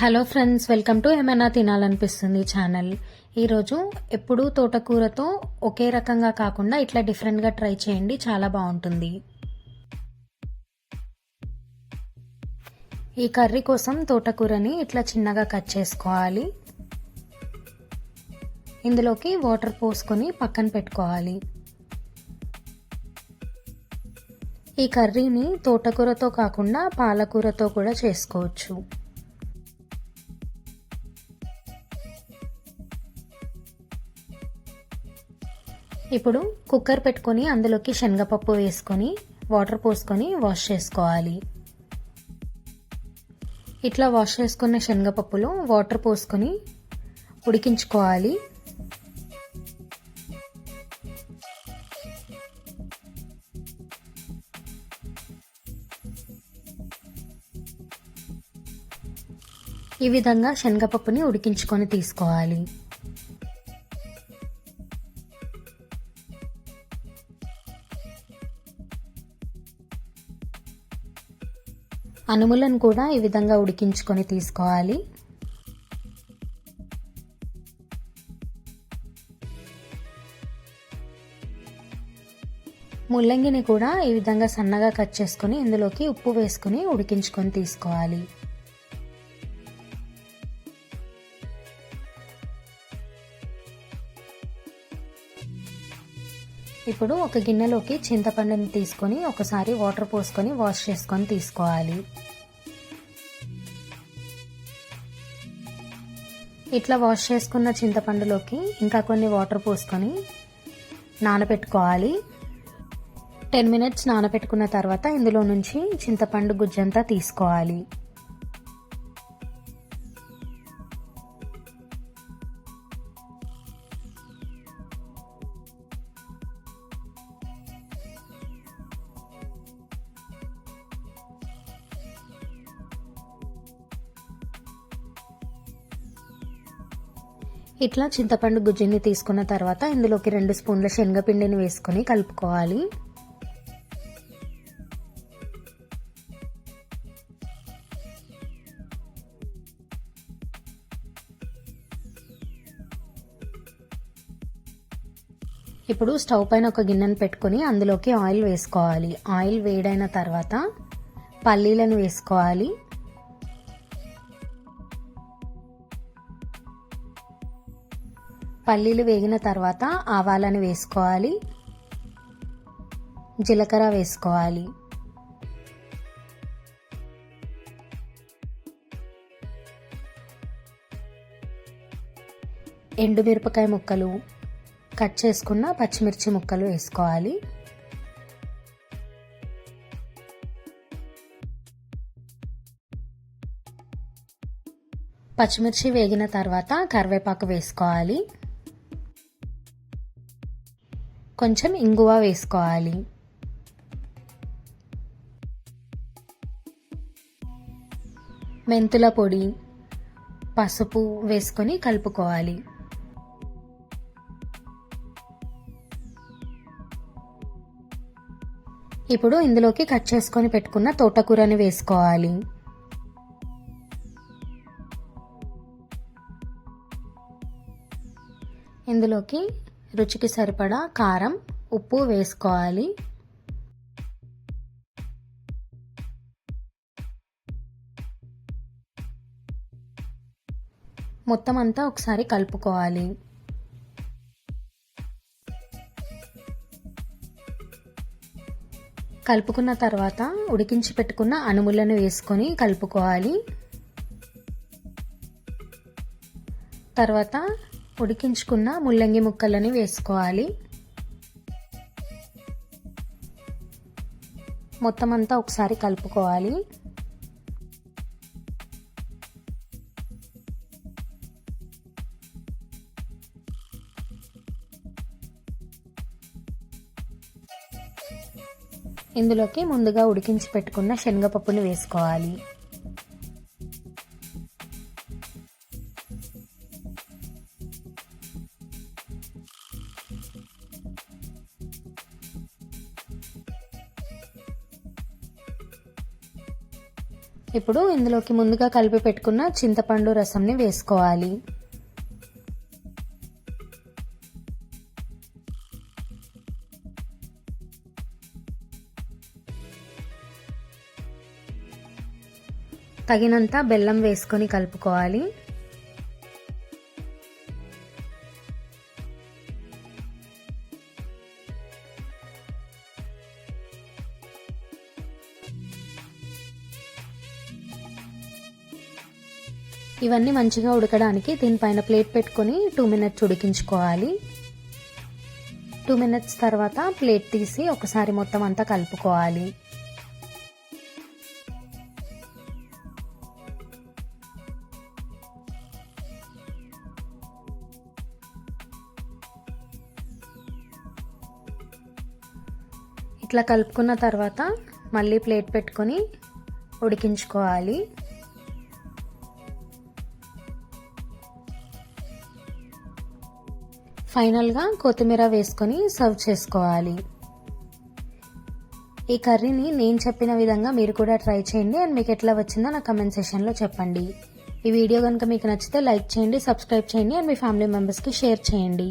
Hello friends, welcome to ఏమైనా తినాలనిపిస్తుంది channel. ఈరోజు ఎప్పుడూ తోటకూరతో ఒకే రకంగా కాకుండా ఇట్లా డిఫరెంట్గా ట్రై చేయండి, చాలా బాగుంటుంది. ఈ కర్రీ కోసం తోటకూరని ఇట్లా చిన్నగా కట్ చేసుకోవాలి. ఇందులోకి వాటర్ పోసుకొని పక్కన పెట్టుకోవాలి. ఈ కర్రీని తోటకూరతో కాకుండా పాలకూరతో కూడా చేసుకోవచ్చు. ఇప్పుడు కుక్కర్ పెట్టుకొని అందులోకి శనగపప్పు వేసుకొని వాటర్ పోసుకొని వాష్ చేసుకోవాలి. ఇట్లా వాష్ చేసుకున్న శనగపప్పులో వాటర్ పోసుకొని ఉడికించుకోవాలి. ఈ విధంగా శనగపప్పుని ఉడికించుకొని తీసుకోవాలి. అనుములను కూడా ఈ విధంగా ఉడికించుకొని తీసుకోవాలి. ముల్లంగిని కూడా ఈ విధంగా సన్నగా కట్ చేసుకొని ఇందులోకి ఉప్పు వేసుకొని ఉడికించుకొని తీసుకోవాలి. ఇప్పుడు ఒక గిన్నెలోకి చింతపండుని తీసుకొని ఒకసారి వాటర్ పోసుకొని వాష్ చేసుకొని తీసుకోవాలి. ఇట్లా వాష్ చేసుకున్న చింతపండులోకి ఇంకా కొన్ని వాటర్ పోసుకొని నానబెట్టుకోవాలి. 10 మినిట్స్ నానబెట్టుకున్న తర్వాత ఇందులో నుంచి చింతపండు గుజ్జంతా తీసుకోవాలి. ఇట్లా చింతపండు గుజ్జుని తీసుకున్న తర్వాత ఇందులోకి 2 స్పూన్ల శనగపిండిని వేసుకొని కలుపుకోవాలి. ఇప్పుడు స్టవ్ పైన ఒక గిన్నెను పెట్టుకొని అందులోకి ఆయిల్ వేసుకోవాలి. ఆయిల్ వేడైన తర్వాత పల్లీలను వేసుకోవాలి. పల్లీలు వేగిన తర్వాత ఆవాలను వేసుకోవాలి. జీలకర్ర వేసుకోవాలి. ఎండుమిరపకాయ ముక్కలు, కట్ చేసుకున్న పచ్చిమిర్చి ముక్కలు వేసుకోవాలి. పచ్చిమిర్చి వేగిన తర్వాత కరివేపాకు వేసుకోవాలి. కొంచెం ఇంగువ వేసుకోవాలి. మెంతుల పొడి, పసుపు వేసుకొని కలుపుకోవాలి. ఇప్పుడు ఇందులోకి కట్ చేసుకొని పెట్టుకున్న తోటకూరని వేసుకోవాలి. ఇందులోకి రుచికి సరిపడా కారం, ఉప్పు వేసుకోవాలి. మొత్తం అంతా ఒకసారి కలుపుకోవాలి. కలుపుకున్న తర్వాత ఉడికించి పెట్టుకున్న అనుములను వేసుకొని కలుపుకోవాలి. తర్వాత ఉడికించుకున్న ముల్లంగి ముక్కలని వేసుకోవాలి. మొత్తం అంతా ఒకసారి కలుపుకోవాలి. ఇందులోకి ముందుగా ఉడికించి పెట్టుకున్న శనగపప్పుని వేసుకోవాలి. ఇప్పుడు ఇందులోకి ముందుగా కలిపి పెట్టుకున్న చింతపండు రసంని వేసుకోవాలి. తగినంత బెల్లం వేసుకొని కలుపుకోవాలి. ఇవన్నీ మంచిగా ఉడకడానికి దీనిపైన ప్లేట్ పెట్టుకొని 2 మినిట్స్ ఉడికించుకోవాలి. 2 మినిట్స్ తర్వాత ప్లేట్ తీసి ఒకసారి మొత్తం అంతా కలుపుకోవాలి. ఇట్లా కలుపుకున్న తర్వాత మళ్ళీ ప్లేట్ పెట్టుకొని ఉడికించుకోవాలి. ఫైనల్గా కొత్తిమీర వేసుకొని సర్వ్ చేసుకోవాలి. ఈ కర్రీని నేను చెప్పిన విధంగా మీరు కూడా ట్రై చేయండి అండ్ మీకు ఎట్లా వచ్చిందో నా కమెంట్ సెక్షన్లో చెప్పండి. ఈ వీడియో కనుక మీకు నచ్చితే లైక్ చేయండి, సబ్స్క్రైబ్ చేయండి అండ్ మీ ఫ్యామిలీ మెంబర్స్కి షేర్ చేయండి.